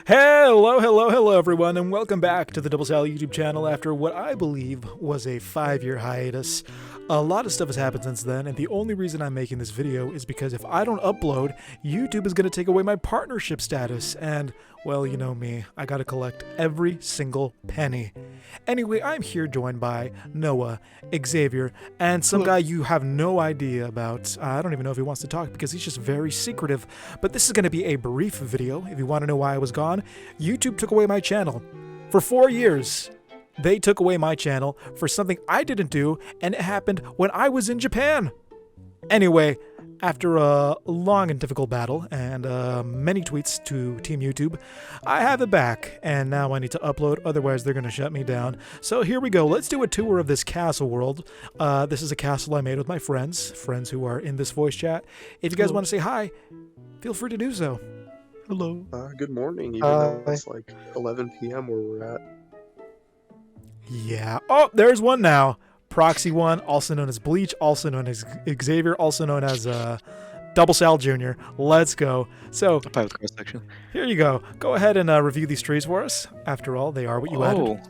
Hello everyone, and welcome back to the Double Sal YouTube channel after what I believe was a 5-year hiatus. A lot of stuff has happened since then, and the only reason I'm making this video is because if I don't upload, YouTube is going to take away my partnership status, and, well, you know me, I gotta collect every single penny. Anyway, I'm here joined by Noah, Xavier, and some guy you have no idea about. I don't even know if he wants to talk because he's just very secretive, but this is going to be a brief video. If you want to know why I was gone, YouTube took away my channel. For 4 years, they took away my channel for something I didn't do, and it happened when I was in Japan. Anyway, after a long and difficult battle and many tweets to Team YouTube, I have it back, and now I need to upload, otherwise they're going to shut me down. So here we go. Let's do a tour of this castle world. This is a castle I made with my friends who are in this voice chat. If you guys want to say hi, feel free to do so. Hello. Good morning, even though it's like 11 p.m. where we're at. Yeah. Oh, there's one now. Proxy 1, also known as Bleach, also known as Xavier, also known as Double Sal Jr. Let's go. So, Section. here you go. Go ahead and review these trees for us. After all, they are what you added.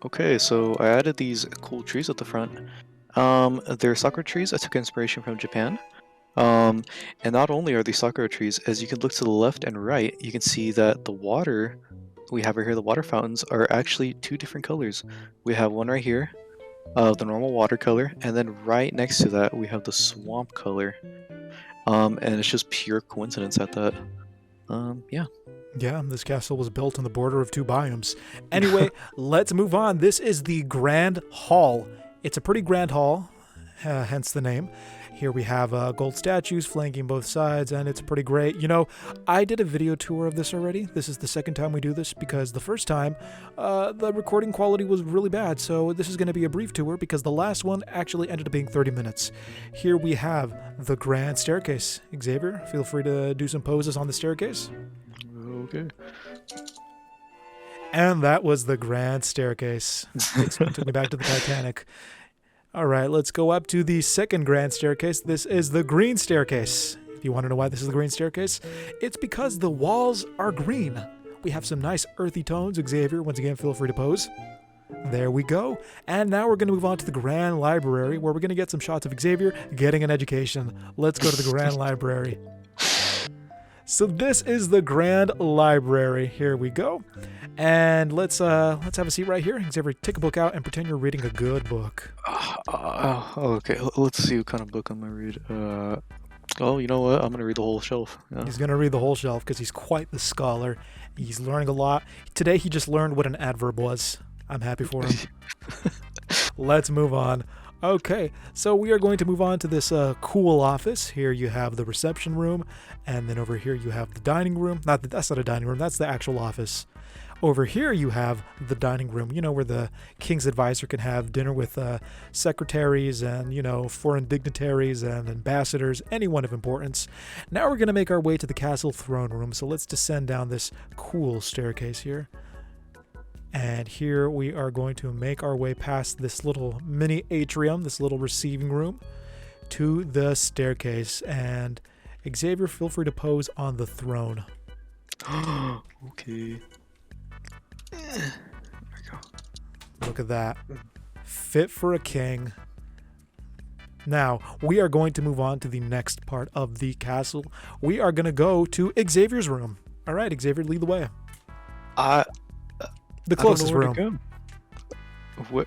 Okay, so I added these cool trees at the front. They're sakura trees. I took inspiration from Japan. And not only are these sakura trees, as you can look to the left and right, you can see that the water we have right here, the water fountains, are actually two different colors. We have one right here, the normal water color, and then right next to that we have the swamp color. And it's just pure coincidence at that. Yeah. Yeah, this castle was built on the border of two biomes. Anyway, let's move on. This is the Grand Hall. It's a pretty grand hall, hence the name. Here we have gold statues flanking both sides, and it's pretty great. You know, I did a video tour of this already. This is the second time we do this because the first time, the recording quality was really bad. So this is going to be a brief tour because the last one actually ended up being 30 minutes. Here we have the grand staircase. Xavier, feel free to do some poses on the staircase. Okay. And that was the grand staircase. It took me back to the Titanic. All right, let's go up to the second grand staircase. This is the green staircase. If you want to know why this is the green staircase, it's because the walls are green. We have some nice earthy tones. Xavier, once again, feel free to pose. There we go. And now we're going to move on to the grand library, where we're going to get some shots of Xavier getting an education. Let's go to the grand library. So this is the grand library. Here we go. And let's have a seat right here. Xavier, take a book out and pretend you're reading a good book. Okay, let's see what kind of book I'm gonna read. Oh, you know what? I'm gonna read the whole shelf. Yeah. He's gonna read the whole shelf because he's quite the scholar. He's learning a lot. Today he just learned what an adverb was. I'm happy for him. Let's move on. Okay, so we are going to move on to this cool office. Here you have the reception room, and then over here you have the dining room. That's not a dining room, that's the actual office. Over here you have the dining room, you know, where the king's advisor can have dinner with secretaries and, you know, foreign dignitaries and ambassadors, anyone of importance. Now we're going to make our way to the castle throne room, so let's descend down this cool staircase here. And here we are going to make our way past this little mini atrium, this little receiving room, to the staircase. And Xavier, feel free to pose on the throne. Okay. There we go. Look at that. Fit for a king. Now, we are going to move on to the next part of the castle. We are going to go to Xavier's room. All right, Xavier, lead the way. The closest room. What?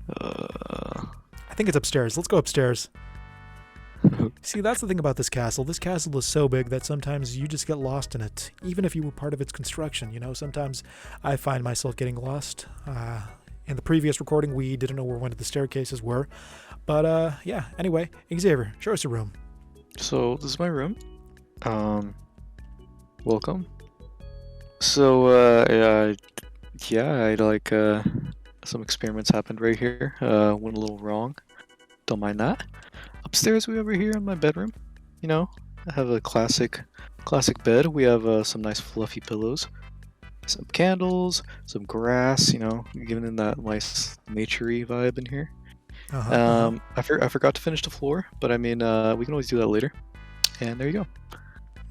I think it's upstairs. Let's go upstairs. See, that's the thing about this castle. This castle is so big that sometimes you just get lost in it, even if you were part of its construction. You know, sometimes I find myself getting lost. In the previous recording, we didn't know where one of the staircases were. But, yeah, anyway, Xavier, show us your room. So, this is my room. Welcome. So, yeah, I like, some experiments happened right here. Went a little wrong. Don't mind that. Upstairs, we over here in my bedroom. You know, I have a classic bed. We have some nice fluffy pillows, some candles, some grass. You know, giving in that nice naturey vibe in here. I forgot to finish the floor, but I mean, we can always do that later. And there you go.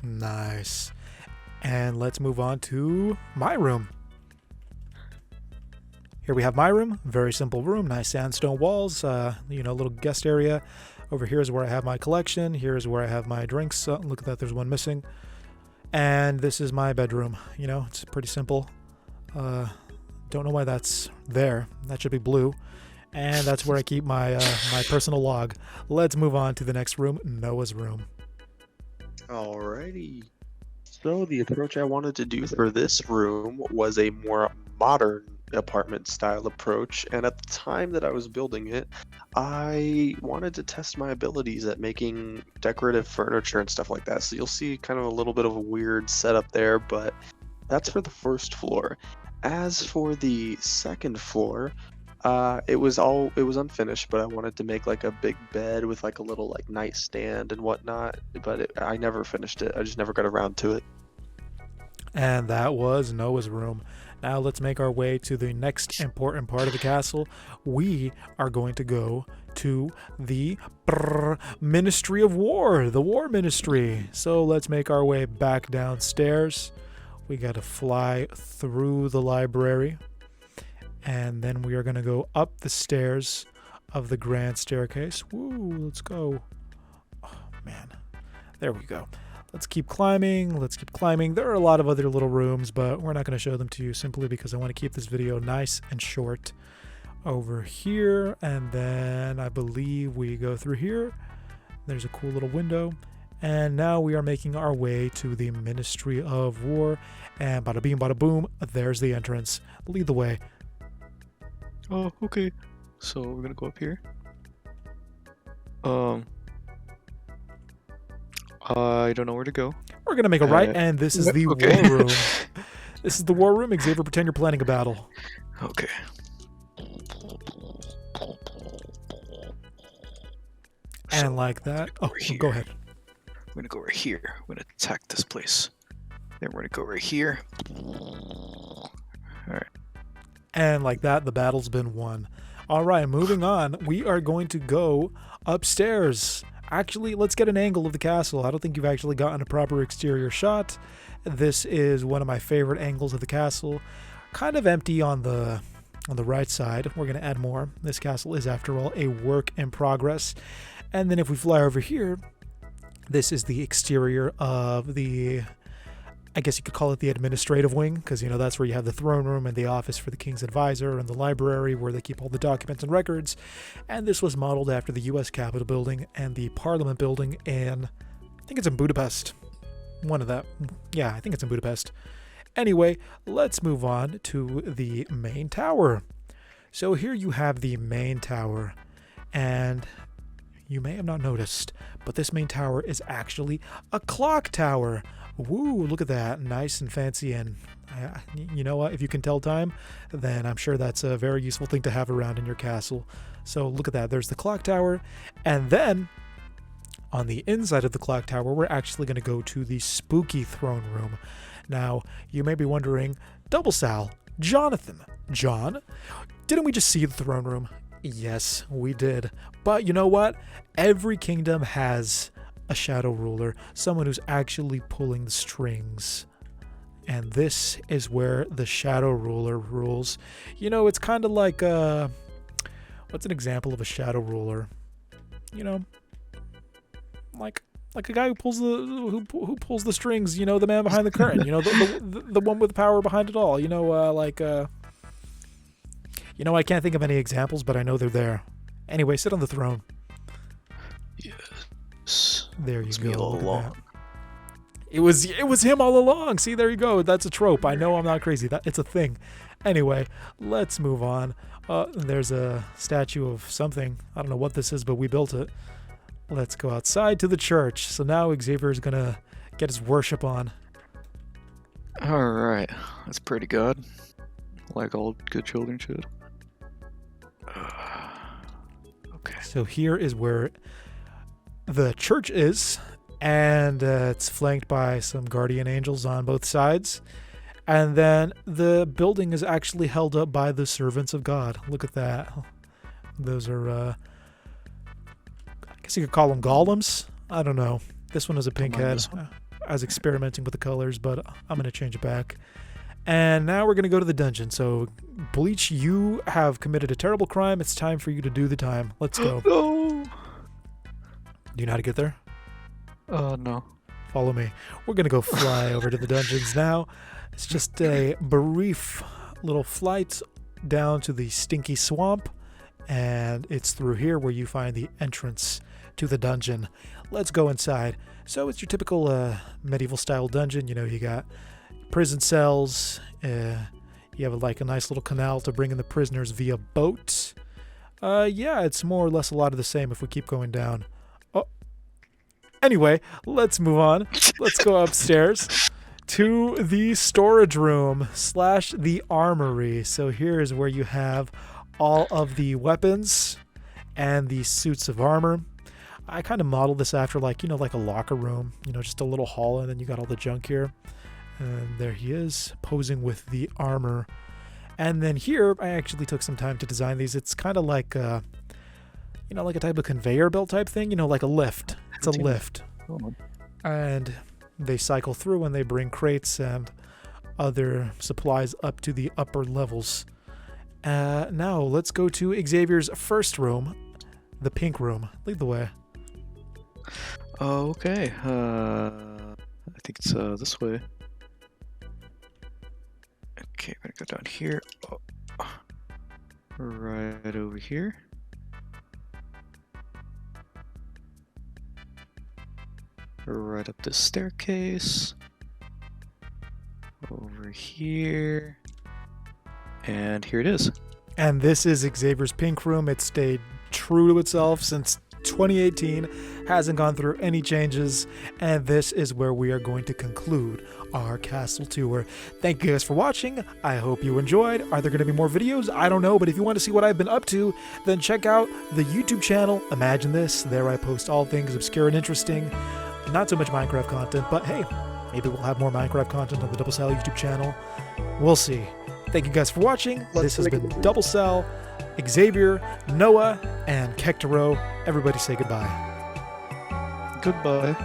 Nice. And let's move on to my room. Here we have my room. Very simple room. Nice sandstone walls. Little guest area. Over here is where I have my collection. Here's where I have my drinks. Look at that. There's one missing. And this is my bedroom. It's pretty simple. Don't know why that's there. That should be blue. And that's where I keep my my personal log. Let's move on to the next room, Noah's room. Alrighty. So the approach I wanted to do for this room was a more modern apartment style approach, and at the time that I was building it, I wanted to test my abilities at making decorative furniture and stuff like that. So you'll see kind of a little bit of a weird setup there, but that's for the first floor. As for the second floor, it was unfinished, but I wanted to make like a big bed with like a little like nightstand and whatnot, but I never finished it. I just never got around to it. And that was Noah's room. Now let's make our way to the next important part of the castle. We are going to go to the Ministry of War, the War Ministry. So let's make our way back downstairs. We got to fly through the library. And then we are going to go up the stairs of the grand staircase. Woo, let's go. Oh, man. There we go. Let's keep climbing. Let's keep climbing. There are a lot of other little rooms, but we're not going to show them to you simply because I want to keep this video nice and short. Over here, and then I believe we go through here. There's a cool little window. And now we are making our way to the Ministry of War. And bada beam, bada boom, there's the entrance. Lead the way. Oh, okay. So we're gonna go up here. I don't know where to go. We're gonna make a right, and this is the okay. war room. This is the war room. Xavier, pretend you're planning a battle. Okay. And like that. Oh, go ahead. We're gonna go right here. We're gonna attack this place. Then we're gonna go right here. Alright. And like that, the battle's been won. All right, moving on. We are going to go upstairs. Actually, let's get an angle of the castle. I don't think you've actually gotten a proper exterior shot. This is one of my favorite angles of the castle. Kind of empty on the right side. We're going to add more. This castle is, after all, a work in progress. And then if we fly over here, this is the exterior of the, I guess you could call it the administrative wing, because, that's where you have the throne room and the office for the king's advisor and the library where they keep all the documents and records. And this was modeled after the U.S. Capitol building and the Parliament building in, I think it's in Budapest. One of that. Yeah, I think it's in Budapest. Anyway, let's move on to the main tower. So here you have the main tower, and you may have not noticed, but this main tower is actually a clock tower. Woo, look at that. Nice and fancy, and you know what? If you can tell time, then I'm sure that's a very useful thing to have around in your castle. So look at that. There's the clock tower, and then on the inside of the clock tower, we're actually going to go to the spooky throne room. Now, you may be wondering, Double Sal, Jonathan, John, didn't we just see the throne room? Yes, we did. But you know what? Every kingdom has a shadow ruler, someone who's actually pulling the strings. And this is where the shadow ruler rules. It's kind of like, what's an example of a shadow ruler? Like a guy who pulls who pulls the strings, the man behind the curtain, the one with power behind it all. I can't think of any examples, but I know they're there. Anyway, sit on the throne. Yes. There you go. Me all Look at along. that. It was him all along. See, there you go. That's a trope. I know I'm not crazy. It's a thing. Anyway, let's move on. There's a statue of something. I don't know what this is, but we built it. Let's go outside to the church. So now Xavier is going to get his worship on. Alright. That's pretty good. Like all good children should. Okay. So here is where the church is, and it's flanked by some guardian angels on both sides. And then the building is actually held up by the servants of God. Look at that. Those are, I guess you could call them golems. I don't know. This one has a pink head. I was experimenting with the colors, but I'm going to change it back. And now we're going to go to the dungeon. So, Bleach, you have committed a terrible crime. It's time for you to do the time. Let's go. No. Do you know how to get there? No. Follow me. We're going to go fly over to the dungeons now. It's just a brief little flight down to the stinky swamp. And it's through here where you find the entrance to the dungeon. Let's go inside. So it's your typical medieval style dungeon. You know, you got prison cells. You have like a nice little canal to bring in the prisoners via boat. Yeah, it's more or less a lot of the same if we keep going down. Oh. Anyway, let's move on. Let's go upstairs to the storage room / the armory. So here is where you have all of the weapons and the suits of armor. I kind of modeled this after like a locker room, just a little hall, and then you got all the junk here. And there he is, posing with the armor. And then here, I actually took some time to design these. It's kind of like, like a type of conveyor belt type thing, like a lift. It's a lift. And they cycle through and they bring crates and other supplies up to the upper levels. Now, let's go to Xavier's first room, the pink room. Lead the way. Okay. I think it's this way. Okay, I'm gonna go down here. Oh. Right over here. Right up this staircase. Over here. And here it is. And this is Xavier's pink room. It stayed true to itself since 2018, hasn't gone through any changes, and this is where we are going to conclude our castle tour. Thank you guys for watching. I hope you enjoyed. Are there going to be more videos? I don't know, but if you want to see what I've been up to, then check out the YouTube channel, Imagine This. There I post all things obscure and interesting. Not so much Minecraft content, but hey, maybe we'll have more Minecraft content on the Double Cell YouTube channel. We'll see. Thank you guys for watching. This has been Double Cell, Xavier, Noah, and Kektaro. Everybody say goodbye. Goodbye.